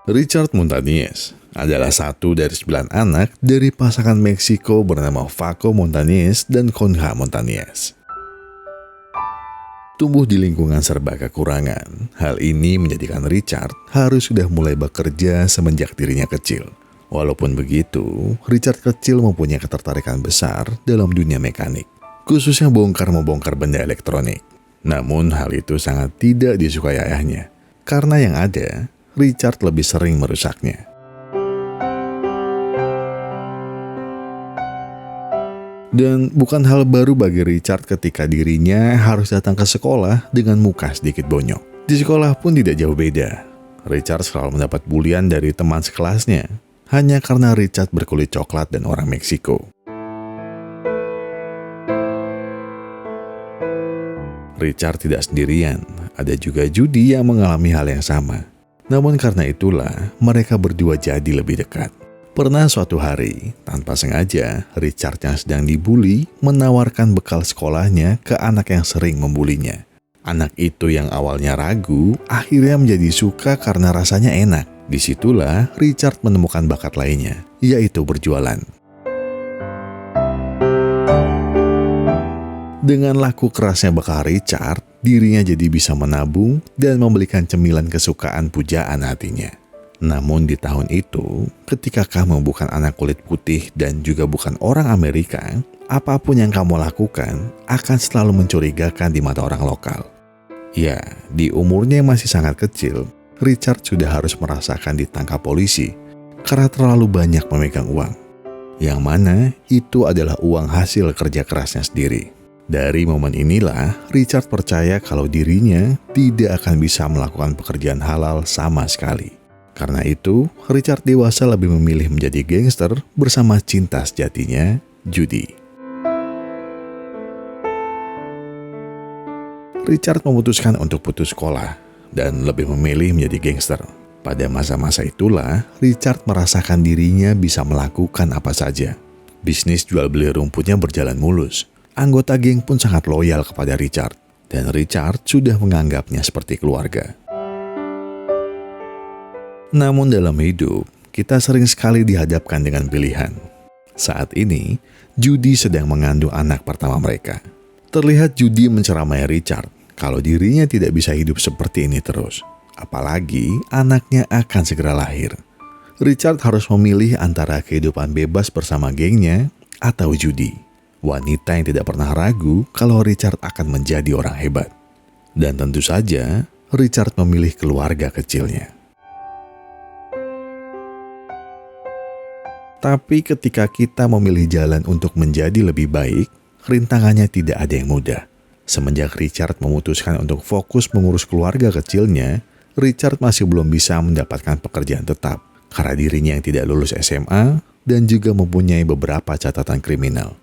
Richard Montañez adalah satu dari 9 anak dari pasangan Meksiko bernama Faco Montañez dan Concha Montañez. Tumbuh di lingkungan serba kekurangan, hal ini menjadikan Richard harus sudah mulai bekerja semenjak dirinya kecil. Walaupun begitu, Richard kecil mempunyai ketertarikan besar dalam dunia mekanik, khususnya bongkar-membongkar benda elektronik. Namun hal itu sangat tidak disukai ayahnya, karena yang ada, Richard lebih sering merusaknya. Dan bukan hal baru bagi Richard ketika dirinya harus datang ke sekolah dengan muka sedikit bonyok. Di sekolah pun tidak jauh beda. Richard selalu mendapat bulian dari teman sekelasnya, hanya karena Richard berkulit coklat dan orang Meksiko. Richard tidak sendirian, ada juga Judy yang mengalami hal yang sama. Namun karena itulah, mereka berdua jadi lebih dekat. Pernah suatu hari, tanpa sengaja, Richard yang sedang dibully menawarkan bekal sekolahnya ke anak yang sering membulinya. Anak itu yang awalnya ragu, akhirnya menjadi suka karena rasanya enak. Disitulah Richard menemukan bakat lainnya, yaitu berjualan. Dengan laku kerasnya bekal Richard, dirinya jadi bisa menabung dan membelikan cemilan kesukaan pujaan hatinya. Namun di tahun itu, ketika kamu bukan anak kulit putih dan juga bukan orang Amerika, apapun yang kamu lakukan akan selalu mencurigakan di mata orang lokal. Ya, di umurnya yang masih sangat kecil, Richard sudah harus merasakan ditangkap polisi karena terlalu banyak memegang uang. Yang mana itu adalah uang hasil kerja kerasnya sendiri. Dari momen inilah, Richard percaya kalau dirinya tidak akan bisa melakukan pekerjaan halal sama sekali. Karena itu, Richard dewasa lebih memilih menjadi gangster bersama cinta sejatinya, Judy. Richard memutuskan untuk putus sekolah dan lebih memilih menjadi gangster. Pada masa-masa itulah, Richard merasakan dirinya bisa melakukan apa saja. Bisnis jual beli rumputnya berjalan mulus. Anggota geng pun sangat loyal kepada Richard, dan Richard sudah menganggapnya seperti keluarga. Namun dalam hidup, kita sering sekali dihadapkan dengan pilihan. Saat ini, Judy sedang mengandung anak pertama mereka. Terlihat Judy menceramai Richard kalau dirinya tidak bisa hidup seperti ini terus. Apalagi anaknya akan segera lahir. Richard harus memilih antara kehidupan bebas bersama gengnya atau Judy. Wanita yang tidak pernah ragu kalau Richard akan menjadi orang hebat. Dan tentu saja, Richard memilih keluarga kecilnya. Tapi ketika kita memilih jalan untuk menjadi lebih baik, rintangannya tidak ada yang mudah. Semenjak Richard memutuskan untuk fokus mengurus keluarga kecilnya, Richard masih belum bisa mendapatkan pekerjaan tetap karena dirinya yang tidak lulus SMA dan juga mempunyai beberapa catatan kriminal.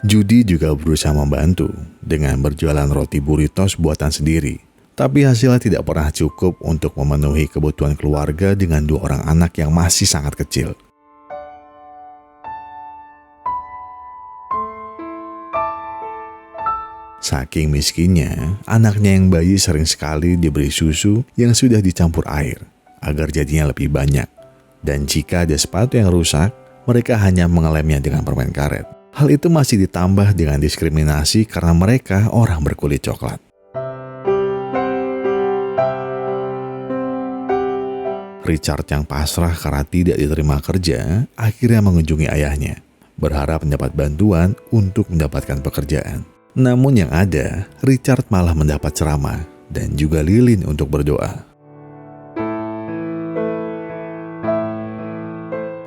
Judy juga berusaha membantu dengan berjualan roti burritos buatan sendiri. Tapi hasilnya tidak pernah cukup untuk memenuhi kebutuhan keluarga dengan 2 orang anak yang masih sangat kecil. Saking miskinnya, anaknya yang bayi sering sekali diberi susu yang sudah dicampur air agar jadinya lebih banyak. Dan jika ada sepatu yang rusak, mereka hanya mengelemnya dengan permen karet. Hal itu masih ditambah dengan diskriminasi karena mereka orang berkulit coklat. Richard yang pasrah karena tidak diterima kerja, akhirnya mengunjungi ayahnya, berharap mendapat bantuan untuk mendapatkan pekerjaan. Namun yang ada, Richard malah mendapat ceramah dan juga lilin untuk berdoa.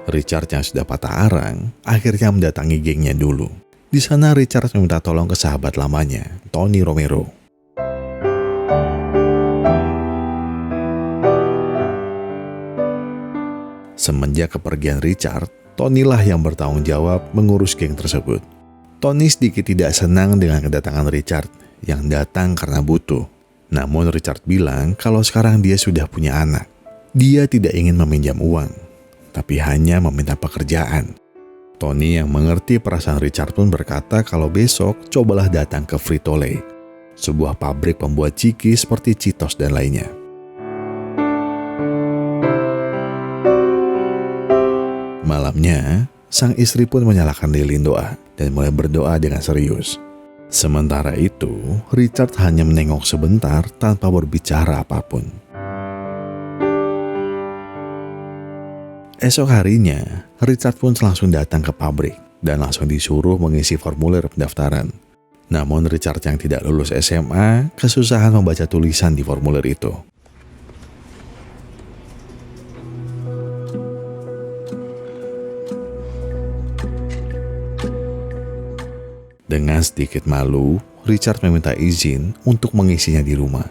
Richard yang sudah patah arang, akhirnya mendatangi gengnya dulu. Di sana Richard meminta tolong ke sahabat lamanya, Tony Romero. Semenjak kepergian Richard, Tony lah yang bertanggung jawab mengurus geng tersebut. Tony sedikit tidak senang dengan kedatangan Richard yang datang karena butuh. Namun Richard bilang kalau sekarang dia sudah punya anak. Dia tidak ingin meminjam uang, tapi hanya meminta pekerjaan. Tony yang mengerti perasaan Richard pun berkata kalau besok cobalah datang ke Frito-Lay, sebuah pabrik pembuat ciki seperti Cheetos dan lainnya. malamnya, sang istri pun menyalakan lilin doa dan mulai berdoa dengan serius. Sementara itu, Richard hanya menengok sebentar tanpa berbicara apapun. Esok harinya, Richard pun langsung datang ke pabrik dan langsung disuruh mengisi formulir pendaftaran. Namun Richard yang tidak lulus SMA kesusahan membaca tulisan di formulir itu. Dengan sedikit malu, Richard meminta izin untuk mengisinya di rumah.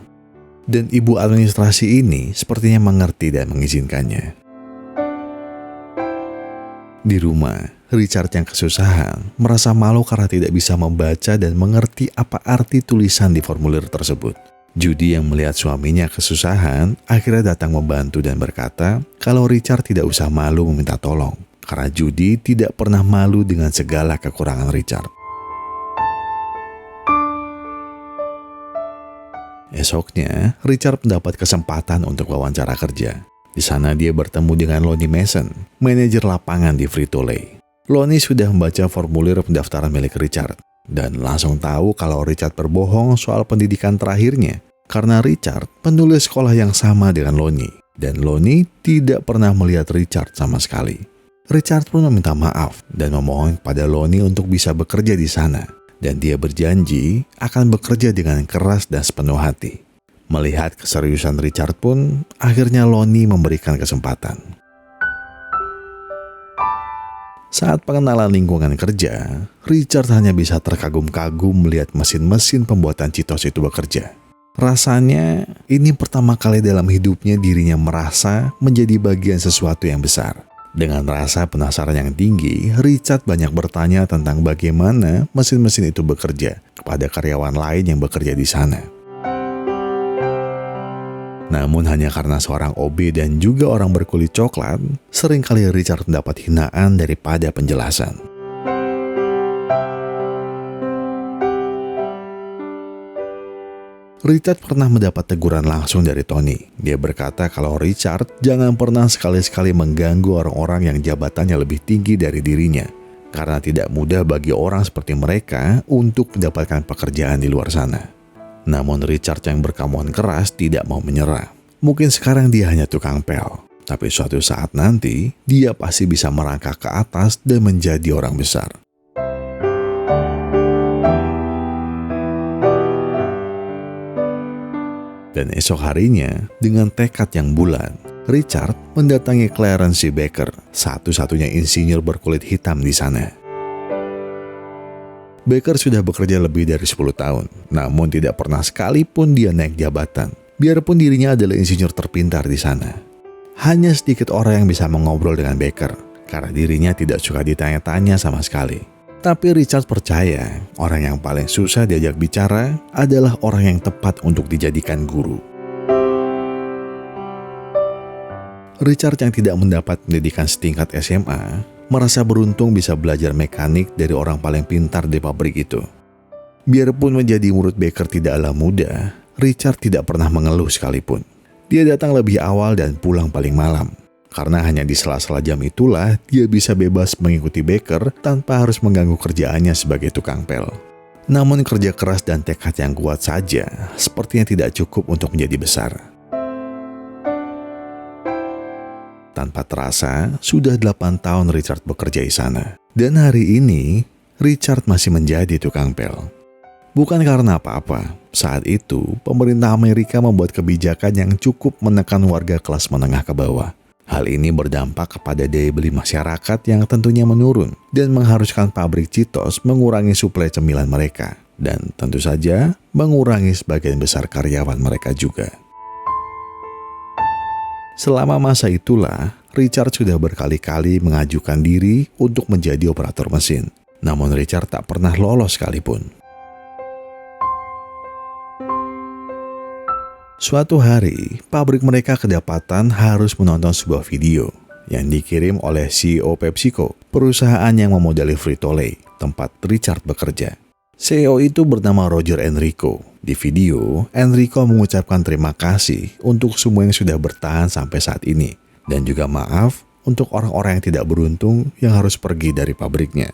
Dan ibu administrasi ini sepertinya mengerti dan mengizinkannya. Di rumah, Richard yang kesusahan merasa malu karena tidak bisa membaca dan mengerti apa arti tulisan di formulir tersebut. Judy yang melihat suaminya kesusahan akhirnya datang membantu dan berkata kalau Richard tidak usah malu meminta tolong karena Judy tidak pernah malu dengan segala kekurangan Richard. Esoknya, Richard mendapat kesempatan untuk wawancara kerja. Di sana dia bertemu dengan Lonnie Mason, manajer lapangan di Frito-Lay. Lonnie sudah membaca formulir pendaftaran milik Richard dan langsung tahu kalau Richard berbohong soal pendidikan terakhirnya karena Richard penulis sekolah yang sama dengan Lonnie dan Lonnie tidak pernah melihat Richard sama sekali. Richard pun meminta maaf dan memohon pada Lonnie untuk bisa bekerja di sana. Dan dia berjanji akan bekerja dengan keras dan sepenuh hati. Melihat keseriusan Richard pun, akhirnya Lonnie memberikan kesempatan. Saat pengenalan lingkungan kerja, Richard hanya bisa terkagum-kagum melihat mesin-mesin pembuatan Cheetos itu bekerja. Rasanya ini pertama kali dalam hidupnya dirinya merasa menjadi bagian sesuatu yang besar. Dengan rasa penasaran yang tinggi, Richard banyak bertanya tentang bagaimana mesin-mesin itu bekerja kepada karyawan lain yang bekerja di sana. Namun hanya karena seorang OB dan juga orang berkulit coklat, seringkali Richard mendapat hinaan daripada penjelasan. Richard pernah mendapat teguran langsung dari Tony. Dia berkata kalau Richard jangan pernah sekali-sekali mengganggu orang-orang yang jabatannya lebih tinggi dari dirinya. Karena tidak mudah bagi orang seperti mereka untuk mendapatkan pekerjaan di luar sana. Namun Richard yang berkamuan keras tidak mau menyerah. Mungkin sekarang dia hanya tukang pel. Tapi suatu saat nanti dia pasti bisa merangkak ke atas dan menjadi orang besar. Dan esok harinya, dengan tekad yang bulat, Richard mendatangi Clarence C. Baker, satu-satunya insinyur berkulit hitam di sana. Baker sudah bekerja lebih dari 10 tahun, namun tidak pernah sekalipun dia naik jabatan, biarpun dirinya adalah insinyur terpintar di sana. Hanya sedikit orang yang bisa mengobrol dengan Baker, karena dirinya tidak suka ditanya-tanya sama sekali. Tapi Richard percaya orang yang paling susah diajak bicara adalah orang yang tepat untuk dijadikan guru. Richard yang tidak mendapat pendidikan setingkat SMA merasa beruntung bisa belajar mekanik dari orang paling pintar di pabrik itu. Biarpun menjadi murid Baker tidaklah mudah, Richard tidak pernah mengeluh sekalipun. Dia datang lebih awal dan pulang paling malam. Karena hanya di sela-sela jam itulah dia bisa bebas mengikuti Baker tanpa harus mengganggu kerjaannya sebagai tukang pel. Namun kerja keras dan tekad yang kuat saja sepertinya tidak cukup untuk menjadi besar. Tanpa terasa, sudah 8 tahun Richard bekerja di sana. Dan hari ini, Richard masih menjadi tukang pel. Bukan karena apa-apa, saat itu pemerintah Amerika membuat kebijakan yang cukup menekan warga kelas menengah ke bawah. Hal ini berdampak kepada daya beli masyarakat yang tentunya menurun dan mengharuskan pabrik Cheetos mengurangi suplai cemilan mereka dan tentu saja mengurangi sebagian besar karyawan mereka juga. Selama masa itulah, Richard sudah berkali-kali mengajukan diri untuk menjadi operator mesin. Namun Richard tak pernah lolos sekalipun. Suatu hari, pabrik mereka kedapatan harus menonton sebuah video yang dikirim oleh CEO PepsiCo, perusahaan yang memodali Frito-Lay, tempat Richard bekerja. CEO itu bernama Roger Enrico. Di video, Enrico mengucapkan terima kasih untuk semua yang sudah bertahan sampai saat ini, dan juga maaf untuk orang-orang yang tidak beruntung yang harus pergi dari pabriknya.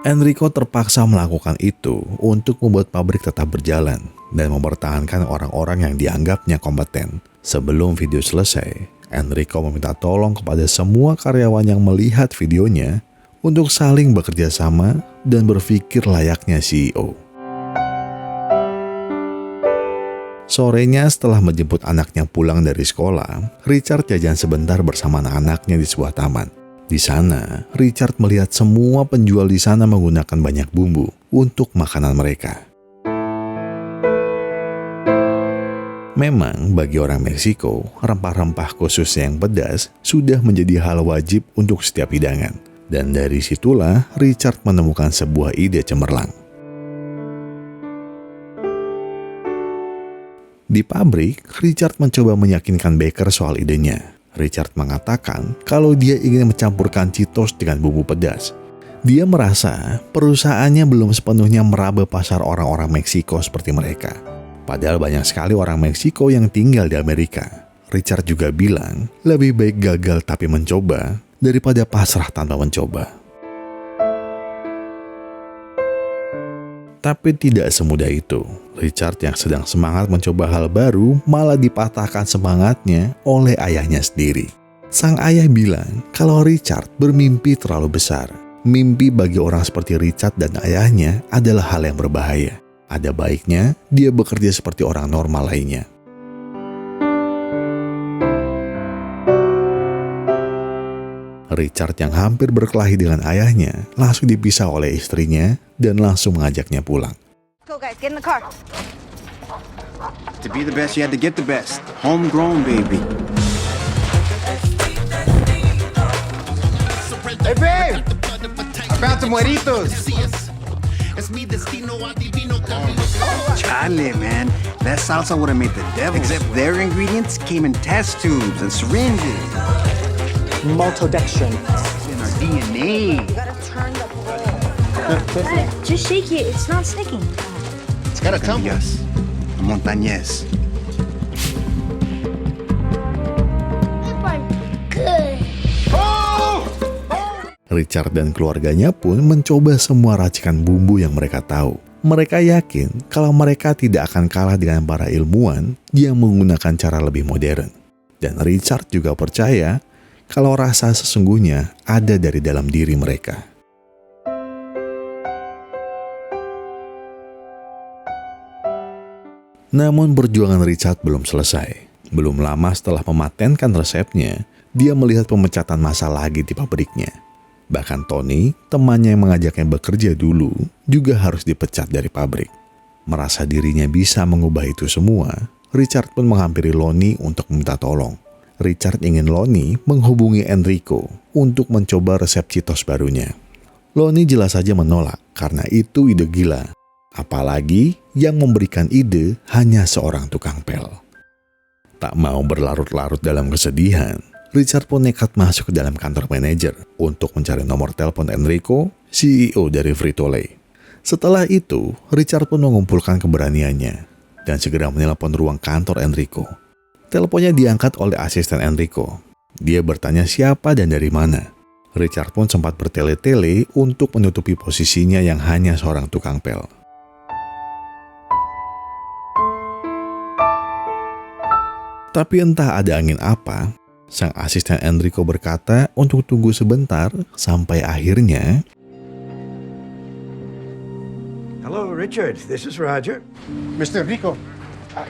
Enrico terpaksa melakukan itu untuk membuat pabrik tetap berjalan dan mempertahankan orang-orang yang dianggapnya kompeten. Sebelum video selesai, Enrico meminta tolong kepada semua karyawan yang melihat videonya untuk saling bekerja sama dan berpikir layaknya CEO. Sorenya setelah menjemput anaknya pulang dari sekolah, Richard jajan sebentar bersama anak-anaknya di sebuah taman. Di sana, Richard melihat semua penjual di sana menggunakan banyak bumbu untuk makanan mereka. Memang bagi orang Meksiko, rempah-rempah khususnya yang pedas sudah menjadi hal wajib untuk setiap hidangan. Dan dari situlah Richard menemukan sebuah ide cemerlang. Di pabrik, Richard mencoba meyakinkan Baker soal idenya. Richard mengatakan kalau dia ingin mencampurkan Cheetos dengan bumbu pedas. Dia merasa perusahaannya belum sepenuhnya meraba pasar orang-orang Meksiko seperti mereka. Padahal banyak sekali orang Meksiko yang tinggal di Amerika. Richard juga bilang lebih baik gagal tapi mencoba daripada pasrah tanpa mencoba. Tapi tidak semudah itu. Richard yang sedang semangat mencoba hal baru malah dipatahkan semangatnya oleh ayahnya sendiri. Sang ayah bilang kalau Richard bermimpi terlalu besar. Mimpi bagi orang seperti Richard dan ayahnya adalah hal yang berbahaya. Ada baiknya dia bekerja seperti orang normal lainnya. Richard yang hampir berkelahi dengan ayahnya langsung dipisah oleh istrinya dan langsung mengajaknya pulang. Go guys, get in the car. To be the best, you had to get the best. Homegrown, baby. Hey, babe! I found some Mueritos. Chale, man. That salsa would have made the devil. Except their ingredients came in test tubes and syringes. Maltodextrin. In our DNA. You gotta turn the bowl. Just shake it. It's not sticking. It's gotta come. Yes. Montañez. Good. Richard dan keluarganya pun mencoba semua racikan bumbu yang mereka tahu. Mereka yakin kalau mereka tidak akan kalah dengan para ilmuwan yang menggunakan cara lebih modern. Dan Richard juga percaya kalau rasa sesungguhnya ada dari dalam diri mereka. Namun perjuangan Richard belum selesai. Belum lama setelah mematenkan resepnya, dia melihat pemecatan massa lagi di pabriknya. Bahkan Tony, temannya yang mengajaknya bekerja dulu, juga harus dipecat dari pabrik. Merasa dirinya bisa mengubah itu semua, Richard pun menghampiri Lonnie untuk meminta tolong. Richard ingin Lonnie menghubungi Enrico untuk mencoba resep Cheetos barunya. Lonnie jelas saja menolak karena itu ide gila. Apalagi yang memberikan ide hanya seorang tukang pel. Tak mau berlarut-larut dalam kesedihan, Richard pun nekat masuk ke dalam kantor manajer untuk mencari nomor telepon Enrico, CEO dari Frito-Lay. Setelah itu, Richard pun mengumpulkan keberaniannya dan segera menelpon ruang kantor Enrico. Teleponnya diangkat oleh asisten Enrico. Dia bertanya siapa dan dari mana. Richard pun sempat bertele-tele untuk menutupi posisinya yang hanya seorang tukang pel. Tapi entah ada angin apa, sang asisten Enrico berkata untuk tunggu sebentar sampai akhirnya... Hello, Richard. This is Roger. Mr. Rico,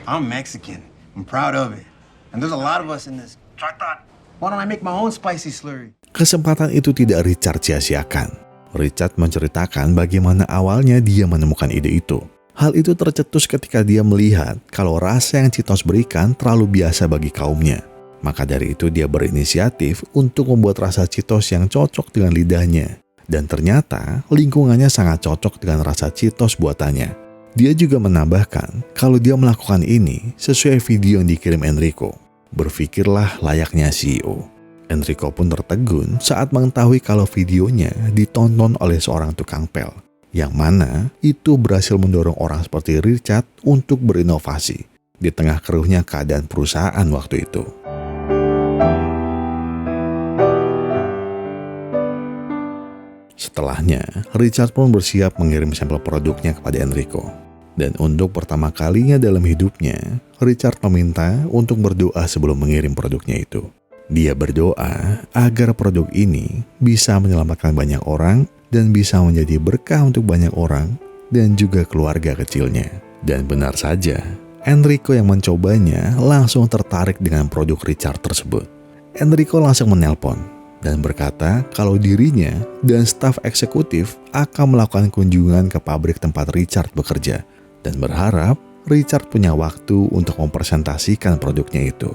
I'm Mexican. I'm proud of it. And there's a lot of us in this. So I thought, why don't I make my own spicy slurry? Kesempatan itu tidak Richard sia-siakan. Richard menceritakan bagaimana awalnya dia menemukan ide itu. Hal itu tercetus ketika dia melihat kalau rasa yang Cheetos berikan terlalu biasa bagi kaumnya. Maka dari itu dia berinisiatif untuk membuat rasa Cheetos yang cocok dengan lidahnya. Dan ternyata lingkungannya sangat cocok dengan rasa Cheetos buatannya. Dia juga menambahkan kalau dia melakukan ini sesuai video yang dikirim Enrico. Berpikirlah layaknya CEO. Enrico pun tertegun saat mengetahui kalau videonya ditonton oleh seorang tukang pel. Yang mana itu berhasil mendorong orang seperti Richard untuk berinovasi di tengah keruhnya keadaan perusahaan waktu itu. Setelahnya, Richard pun bersiap mengirim sampel produknya kepada Enrico. Dan untuk pertama kalinya dalam hidupnya, Richard meminta untuk berdoa sebelum mengirim produknya itu. Dia berdoa agar produk ini bisa menyelamatkan banyak orang dan bisa menjadi berkah untuk banyak orang dan juga keluarga kecilnya. Dan benar saja, Enrico yang mencobanya langsung tertarik dengan produk Richard tersebut. Enrico langsung menelpon dan berkata kalau dirinya dan staf eksekutif akan melakukan kunjungan ke pabrik tempat Richard bekerja dan berharap Richard punya waktu untuk mempresentasikan produknya itu.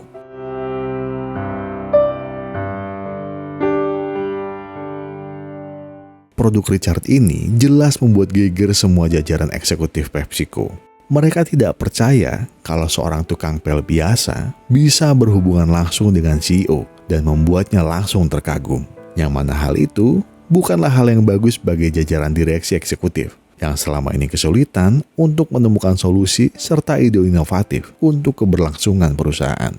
Produk Richard ini jelas membuat geger semua jajaran eksekutif PepsiCo. Mereka tidak percaya kalau seorang tukang pel biasa bisa berhubungan langsung dengan CEO dan membuatnya langsung terkagum. Yang mana hal itu bukanlah hal yang bagus bagi jajaran direksi eksekutif yang selama ini kesulitan untuk menemukan solusi serta ide inovatif untuk keberlangsungan perusahaan.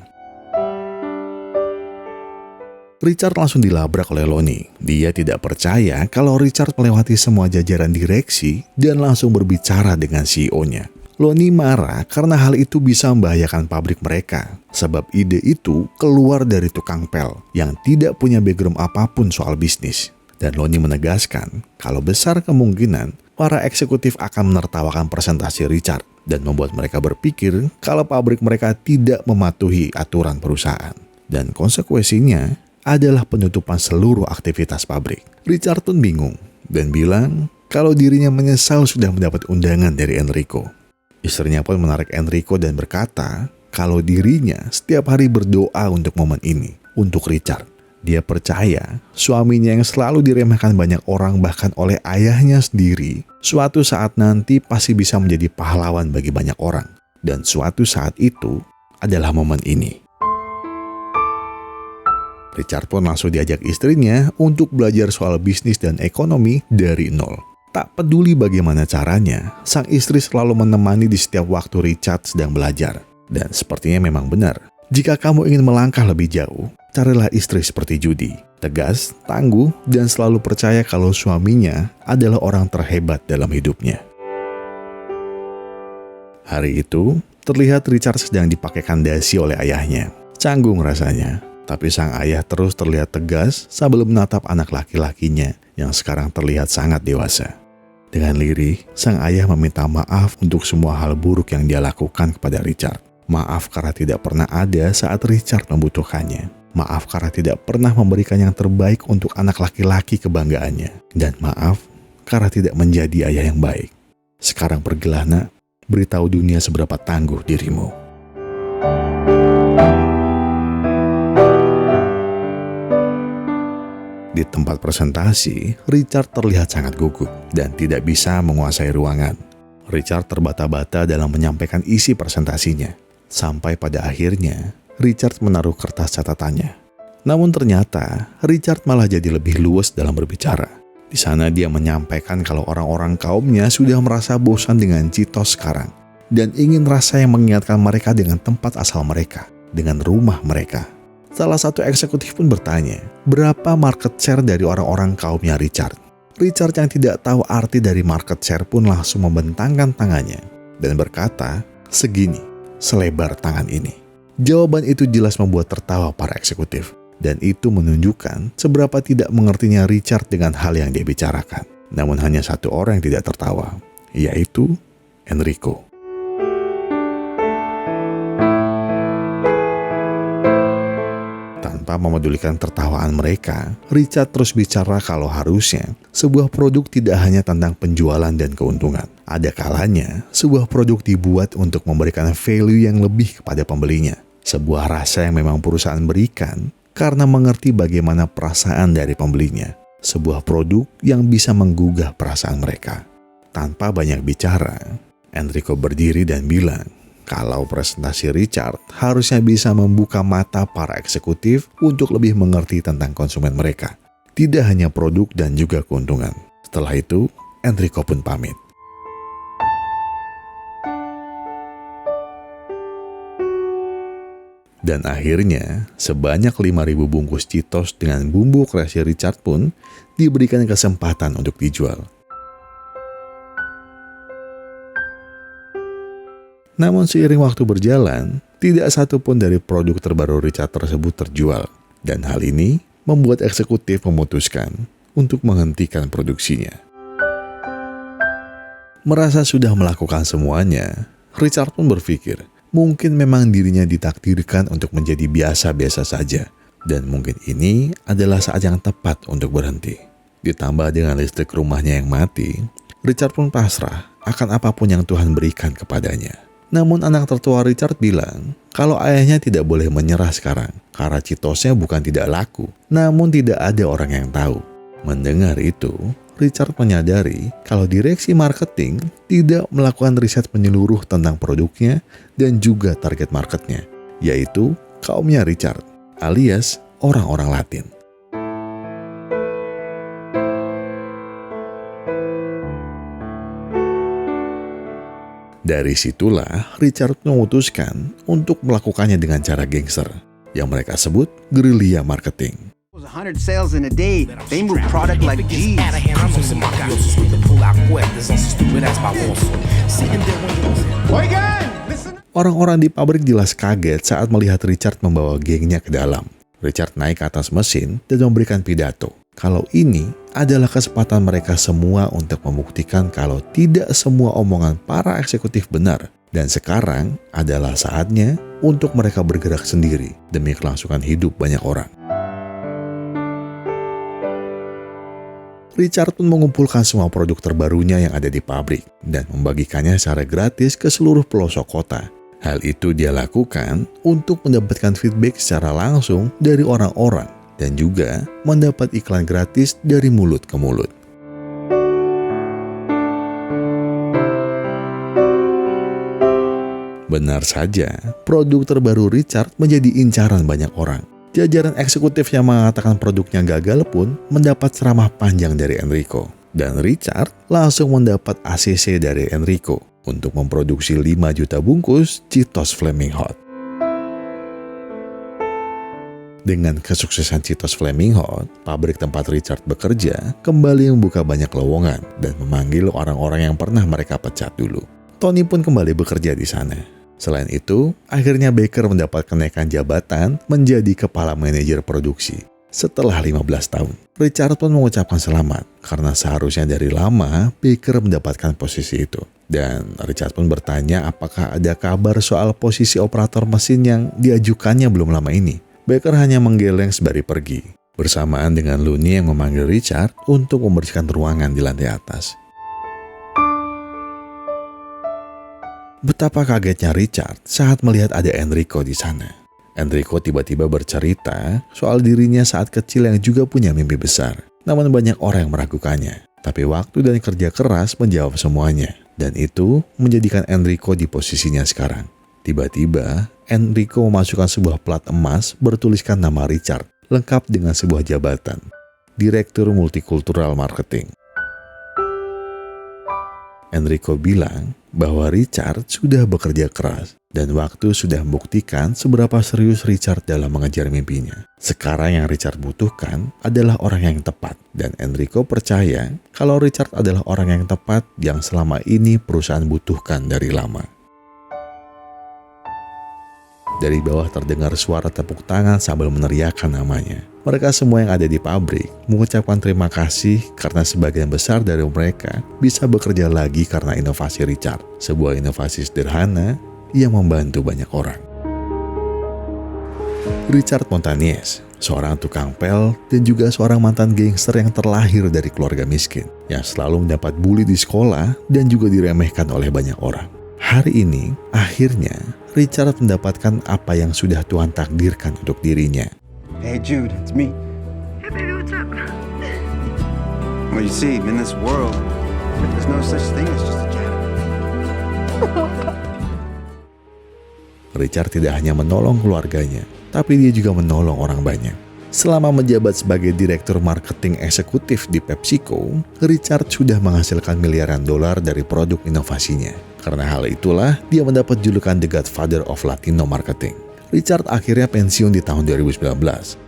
Richard langsung dilabrak oleh Lonnie. Dia tidak percaya kalau Richard melewati semua jajaran direksi dan langsung berbicara dengan CEO-nya. Lonnie marah karena hal itu bisa membahayakan pabrik mereka, sebab ide itu keluar dari tukang pel yang tidak punya background apapun soal bisnis. Dan Lonnie menegaskan kalau besar kemungkinan para eksekutif akan menertawakan presentasi Richard dan membuat mereka berpikir kalau pabrik mereka tidak mematuhi aturan perusahaan. Dan konsekuensinya adalah penutupan seluruh aktivitas pabrik. Richard pun bingung dan bilang kalau dirinya menyesal sudah mendapat undangan dari Enrico. Istrinya pun menarik Enrico dan berkata kalau dirinya setiap hari berdoa untuk momen ini, untuk Richard. Dia percaya suaminya yang selalu diremehkan banyak orang bahkan oleh ayahnya sendiri, suatu saat nanti pasti bisa menjadi pahlawan bagi banyak orang. Dan suatu saat itu adalah momen ini. Richard pun langsung diajak istrinya untuk belajar soal bisnis dan ekonomi dari nol. Tak peduli bagaimana caranya, sang istri selalu menemani di setiap waktu Richard sedang belajar. Dan sepertinya memang benar. Jika kamu ingin melangkah lebih jauh, carilah istri seperti Judy, tegas, tangguh, dan selalu percaya kalau suaminya adalah orang terhebat dalam hidupnya. Hari itu, terlihat Richard sedang dipakaikan dasi oleh ayahnya. Canggung rasanya, tapi sang ayah terus terlihat tegas sambil menatap anak laki-lakinya yang sekarang terlihat sangat dewasa. Dengan lirih, sang ayah meminta maaf untuk semua hal buruk yang dia lakukan kepada Richard. Maaf karena tidak pernah ada saat Richard membutuhkannya. Maaf karena tidak pernah memberikan yang terbaik untuk anak laki-laki kebanggaannya. Dan maaf karena tidak menjadi ayah yang baik. Sekarang pergilah nak, beritahu dunia seberapa tangguh dirimu. Di tempat presentasi, Richard terlihat sangat gugup dan tidak bisa menguasai ruangan. Richard terbata-bata dalam menyampaikan isi presentasinya. Sampai pada akhirnya, Richard menaruh kertas catatannya. Namun ternyata, Richard malah jadi lebih luas dalam berbicara. Di sana dia menyampaikan kalau orang-orang kaumnya sudah merasa bosan dengan Cheetos sekarang dan ingin rasa yang mengingatkan mereka dengan tempat asal mereka, dengan rumah mereka. Salah satu eksekutif pun bertanya, berapa market share dari orang-orang kaumnya Richard? Richard yang tidak tahu arti dari market share pun langsung membentangkan tangannya dan berkata, segini, selebar tangan ini. Jawaban itu jelas membuat tertawa para eksekutif dan itu menunjukkan seberapa tidak mengertinya Richard dengan hal yang dia bicarakan. Namun hanya satu orang yang tidak tertawa, yaitu Enrico. Tanpa memedulikan tertawaan mereka, Richard terus bicara kalau harusnya sebuah produk tidak hanya tentang penjualan dan keuntungan. Ada kalanya sebuah produk dibuat untuk memberikan value yang lebih kepada pembelinya. Sebuah rasa yang memang perusahaan berikan karena mengerti bagaimana perasaan dari pembelinya. Sebuah produk yang bisa menggugah perasaan mereka. Tanpa banyak bicara, Enrico berdiri dan bilang, kalau presentasi Richard harusnya bisa membuka mata para eksekutif untuk lebih mengerti tentang konsumen mereka. Tidak hanya produk dan juga keuntungan. Setelah itu, Enrico pun pamit. Dan akhirnya, sebanyak 5.000 bungkus Cheetos dengan bumbu kreasi Richard pun diberikan kesempatan untuk dijual. Namun seiring waktu berjalan, tidak satu pun dari produk terbaru Richard tersebut terjual. Dan hal ini membuat eksekutif memutuskan untuk menghentikan produksinya. Merasa sudah melakukan semuanya, Richard pun berpikir, mungkin memang dirinya ditakdirkan untuk menjadi biasa-biasa saja. Dan mungkin ini adalah saat yang tepat untuk berhenti. Ditambah dengan listrik rumahnya yang mati, Richard pun pasrah akan apapun yang Tuhan berikan kepadanya. Namun anak tertua Richard bilang kalau ayahnya tidak boleh menyerah sekarang karena Cheetosnya bukan tidak laku, namun tidak ada orang yang tahu. Mendengar itu, Richard menyadari kalau direksi marketing tidak melakukan riset menyeluruh tentang produknya dan juga target marketnya, yaitu kaumnya Richard, alias orang-orang Latin. Dari situlah Richard memutuskan untuk melakukannya dengan cara gangster, yang mereka sebut guerrilla marketing. 100 sales in a day. They move product like G's. Orang-orang di pabrik jelas kaget saat melihat Richard membawa gengnya ke dalam. Richard naik ke atas mesin dan memberikan pidato. Kalau ini adalah kesempatan mereka semua untuk membuktikan kalau tidak semua omongan para eksekutif benar. Dan sekarang adalah saatnya untuk mereka bergerak sendiri demi kelangsungan hidup banyak orang. Richard pun mengumpulkan semua produk terbarunya yang ada di pabrik dan membagikannya secara gratis ke seluruh pelosok kota. Hal itu dia lakukan untuk mendapatkan feedback secara langsung dari orang-orang dan juga mendapat iklan gratis dari mulut ke mulut. Benar saja, produk terbaru Richard menjadi incaran banyak orang. Jajaran eksekutif yang mengatakan produknya gagal pun mendapat ceramah panjang dari Enrico. Dan Richard langsung mendapat ACC dari Enrico untuk memproduksi 5 juta bungkus Cheetos Flaming Hot. Dengan kesuksesan Cheetos Flaming Hot, pabrik tempat Richard bekerja kembali membuka banyak lowongan dan memanggil orang-orang yang pernah mereka pecat dulu. Tony pun kembali bekerja di sana. Selain itu, akhirnya Baker mendapat kenaikan jabatan menjadi kepala manajer produksi. Setelah 15 tahun, Richard pun mengucapkan selamat karena seharusnya dari lama Baker mendapatkan posisi itu. Dan Richard pun bertanya apakah ada kabar soal posisi operator mesin yang diajukannya belum lama ini. Baker hanya menggeleng sembari pergi, bersamaan dengan Looney yang memanggil Richard untuk membersihkan ruangan di lantai atas. Betapa kagetnya Richard saat melihat ada Enrico di sana. Enrico tiba-tiba bercerita soal dirinya saat kecil yang juga punya mimpi besar. Namun banyak orang yang meragukannya. Tapi waktu dan kerja keras menjawab semuanya. Dan itu menjadikan Enrico di posisinya sekarang. Tiba-tiba, Enrico memasukkan sebuah plat emas bertuliskan nama Richard, lengkap dengan sebuah jabatan, Direktur Multikultural Marketing. Enrico bilang bahwa Richard sudah bekerja keras dan waktu sudah membuktikan seberapa serius Richard dalam mengejar mimpinya. Sekarang yang Richard butuhkan adalah orang yang tepat dan Enrico percaya kalau Richard adalah orang yang tepat yang selama ini perusahaan butuhkan dari lama. Dari bawah terdengar suara tepuk tangan sambil meneriakkan namanya. Mereka semua yang ada di pabrik mengucapkan terima kasih karena sebagian besar dari mereka bisa bekerja lagi karena inovasi Richard. Sebuah inovasi sederhana yang membantu banyak orang. Richard Montañez, seorang tukang pel dan juga seorang mantan gangster yang terlahir dari keluarga miskin, yang selalu mendapat bully di sekolah dan juga diremehkan oleh banyak orang. Hari ini, akhirnya, Richard mendapatkan apa yang sudah Tuhan takdirkan untuk dirinya. Hey Jude, it's me. Hey, baby, what's up? Well, you see, in this world, there's no such thing as just a janitor. Richard tidak hanya menolong keluarganya, tapi dia juga menolong orang banyak. Selama menjabat sebagai direktur marketing eksekutif di PepsiCo, Richard sudah menghasilkan miliaran dolar dari produk inovasinya. Karena hal itulah, dia mendapat julukan The Godfather of Latino Marketing. Richard akhirnya pensiun di tahun 2019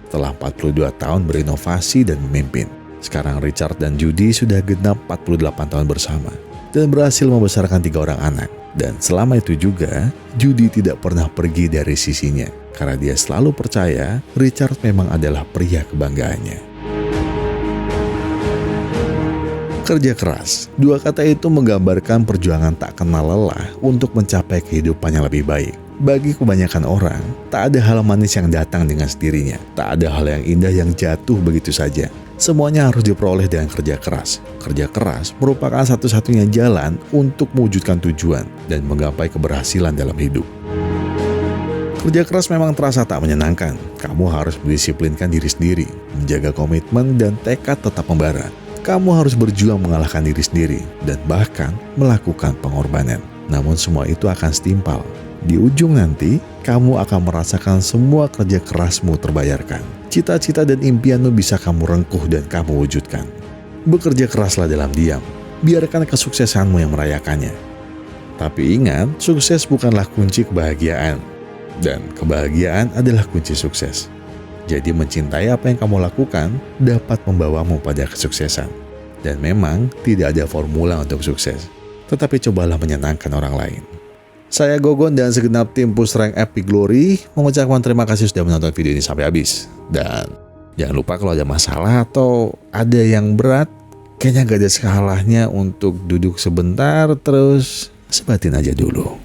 setelah 42 tahun berinovasi dan memimpin. Sekarang Richard dan Judy sudah genap 48 tahun bersama dan berhasil membesarkan 3 orang anak. Dan selama itu juga, Judy tidak pernah pergi dari sisinya karena dia selalu percaya Richard memang adalah pria kebanggaannya. Kerja keras. 2 kata itu menggambarkan perjuangan tak kenal lelah untuk mencapai kehidupan yang lebih baik. Bagi kebanyakan orang, tak ada hal manis yang datang dengan sendirinya. Tak ada hal yang indah yang jatuh begitu saja. Semuanya harus diperoleh dengan kerja keras. Kerja keras merupakan satu-satunya jalan untuk mewujudkan tujuan dan menggapai keberhasilan dalam hidup. Kerja keras memang terasa tak menyenangkan. Kamu harus mendisiplinkan diri sendiri, menjaga komitmen dan tekad tetap membara. Kamu harus berjuang mengalahkan diri sendiri dan bahkan melakukan pengorbanan. Namun semua itu akan setimpal. Di ujung nanti, kamu akan merasakan semua kerja kerasmu terbayarkan. Cita-cita dan impianmu bisa kamu rengkuh dan kamu wujudkan. Bekerja keraslah dalam diam. Biarkan kesuksesanmu yang merayakannya. Tapi ingat, sukses bukanlah kunci kebahagiaan. Dan kebahagiaan adalah kunci sukses. Jadi mencintai apa yang kamu lakukan dapat membawamu pada kesuksesan. Dan memang tidak ada formula untuk sukses. Tetapi cobalah menyenangkan orang lain. Saya Gogon dan segenap tim Push Rank Epic Glory mengucapkan terima kasih sudah menonton video ini sampai habis. Dan jangan lupa kalau ada masalah atau ada yang berat, kayaknya gak ada salahnya untuk duduk sebentar terus sebatin aja dulu.